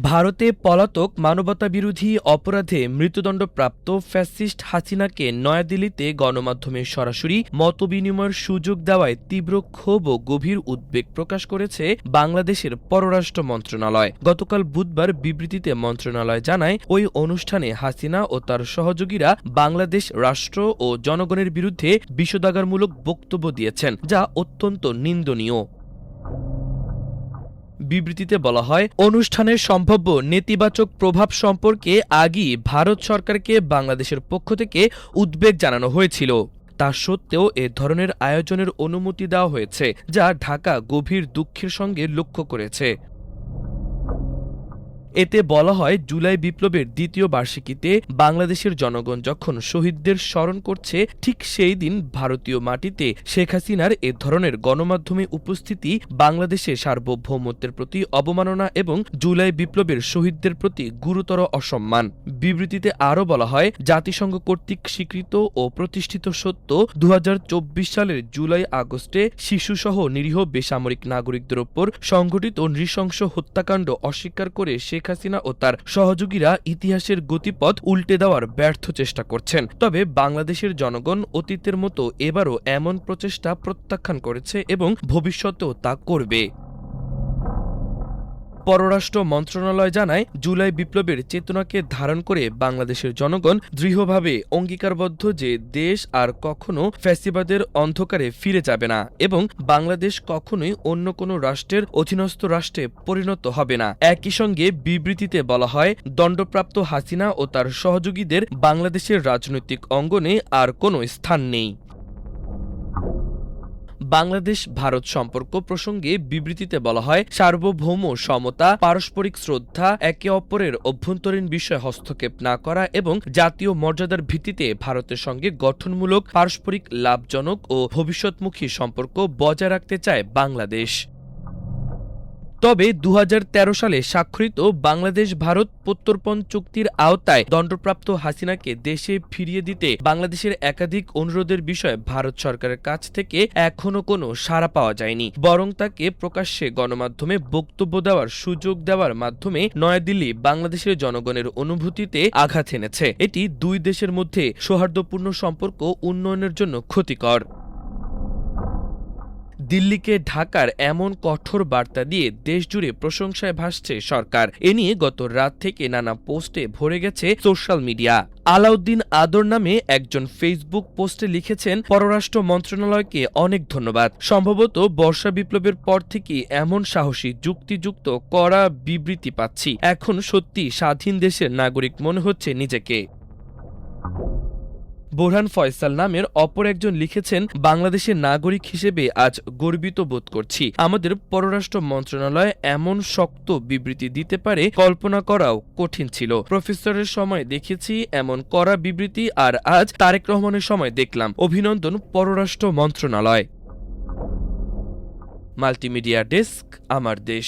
ভারতে পলাতক মানবতাবিরোধী অপরাধে মৃত্যুদণ্ডপ্রাপ্ত ফ্যাসিস্ট হাসিনাকে নয়াদিল্লিতে গণমাধ্যমে সরাসরি মতবিনিময়ের সুযোগ দেওয়ায় তীব্র ক্ষোভ ও গভীর উদ্বেগ প্রকাশ করেছে বাংলাদেশের পররাষ্ট্র মন্ত্রণালয়। গতকাল বুধবার বিবৃতিতে মন্ত্রণালয় জানায়, ওই অনুষ্ঠানে হাসিনা ও তার সহযোগীরা বাংলাদেশ রাষ্ট্র ও জনগণের বিরুদ্ধে বিষোদাগারমূলক বক্তব্য দিয়েছেন, যা অত্যন্ত নিন্দনীয়। বিবৃতিতে বলা হয়, অনুষ্ঠানের সম্ভাব্য নেতিবাচক প্রভাব সম্পর্কে আগেই ভারত সরকারকে বাংলাদেশের পক্ষ থেকে উদ্বেগ জানানো হয়েছিল। তা সত্ত্বেও এ ধরনের আয়োজনের অনুমতি দেওয়া হয়েছে, যা ঢাকা গভীর দুঃখের সঙ্গে লক্ষ্য করেছে। এতে বলা হয়, জুলাই বিপ্লবের দ্বিতীয় বার্ষিকীতে বাংলাদেশের জনগণ যখন শহীদদের স্মরণ করছে, ঠিক সেই দিন ভারতীয় মাটিতে শেখ হাসিনার এ ধরনের গণমাধ্যমে উপস্থিতি বাংলাদেশের সার্বভৌমত্বের প্রতি অবমাননা এবং জুলাই বিপ্লবের শহীদদের প্রতি গুরুতর অসম্মান। বিবৃতিতে আরও বলা হয়, জাতিসংঘ কর্তৃক স্বীকৃত ও প্রতিষ্ঠিত সত্য ২০২৪ সালের জুলাই আগস্টে শিশুসহ নিরীহ বেসামরিক নাগরিকদের ওপর সংঘটিত নৃশংস হত্যাকাণ্ড অস্বীকার করে শেখ হাসিনা ও তার সহযোগীরা ইতিহাসের গতিপথ উল্টে দেওয়ার ব্যর্থ চেষ্টা করছেন। তবে বাংলাদেশের জনগণ অতীতের মতো এবারও এমন প্রচেষ্টা প্রত্যাখ্যান করেছে এবং ভবিষ্যতেও তা করবে। পররাষ্ট্র মন্ত্রণালয় জানায়, জুলাই বিপ্লবের চেতনাকে ধারণ করে বাংলাদেশের জনগণ দৃঢ়ভাবে অঙ্গীকারবদ্ধ যে দেশ আর কখনো ফ্যাসিবাদের অন্ধকারে ফিরে যাবে না এবং বাংলাদেশ কখনোই অন্য কোনো রাষ্ট্রের অধীনস্থ রাষ্ট্রে পরিণত হবে না। একই সঙ্গে বিবৃতিতে বলা হয়, দণ্ডপ্রাপ্ত হাসিনা ও তার সহযোগীদের বাংলাদেশের রাজনৈতিক অঙ্গনে আর কোনো স্থান নেই। বাংলাদেশ ভারত সম্পর্ক প্রসঙ্গে বিবৃতিতে বলা হয়, সার্বভৌম সমতা, পারস্পরিক শ্রদ্ধা, একে অপরের অভ্যন্তরীণ বিষয়ে হস্তক্ষেপ না করা এবং জাতীয় মর্যাদার ভিত্তিতে ভারতের সঙ্গে গঠনমূলক, পারস্পরিক লাভজনক ও ভবিষ্যৎমুখী সম্পর্ক বজায় রাখতে চায় বাংলাদেশ। তবে ২০১৩ সালে স্বাক্ষরিত বাংলাদেশ ভারত প্রত্যর্পণ চুক্তির আওতায় দণ্ডপ্রাপ্ত হাসিনাকে দেশে ফিরিয়ে দিতে বাংলাদেশের একাধিক অনুরোধের বিষয়ে ভারত সরকারের কাছ থেকে এখনো কোনো সাড়া পাওয়া যায়নি। বরং তাকে প্রকাশ্যে গণমাধ্যমে বক্তব্য দেওয়ার সুযোগ দেওয়ার মাধ্যমে নয়াদিল্লি বাংলাদেশের জনগণের অনুভূতিতে আঘাত এনেছে। এটি দুই দেশের মধ্যে সৌহার্দ্যপূর্ণ সম্পর্ক উন্নয়নের জন্য ক্ষতিকর। দিল্লিকে ঢাকার এমন কঠোর বার্তা দিয়ে দেশজুড়ে প্রশংসায় ভাসছে সরকার। এ নিয়ে গত রাত থেকে নানা পোস্টে ভরে গেছে সোশ্যাল মিডিয়া। আলাউদ্দিন আদর নামে একজন ফেসবুক পোস্টে লিখেছেন, পররাষ্ট্র মন্ত্রণালয়কে অনেক ধন্যবাদ। সম্ভবত বর্ষা বিপ্লবের পর থেকে এমন সাহসী যুক্তিযুক্ত কড়া বিবৃতি পাচ্ছি। এখন সত্যি স্বাধীন দেশের নাগরিক মনে হচ্ছে নিজেকে। বোরহান ফয়সাল নামের অপর একজন লিখেছেন, বাংলাদেশের নাগরিক হিসেবে আজ গর্বিত বোধ করছি। আমাদের পররাষ্ট্র মন্ত্রণালয় এমন শক্ত বিবৃতি দিতে পারে কল্পনা করাও কঠিন ছিল। প্রফেসরের সময় দেখেছি এমন কড়া বিবৃতি, আর আজ তারেক রহমানের সময় দেখলাম। অভিনন্দন পররাষ্ট্র মন্ত্রণালয়। মাল্টিমিডিয়া ডেস্ক, আমার দেশ।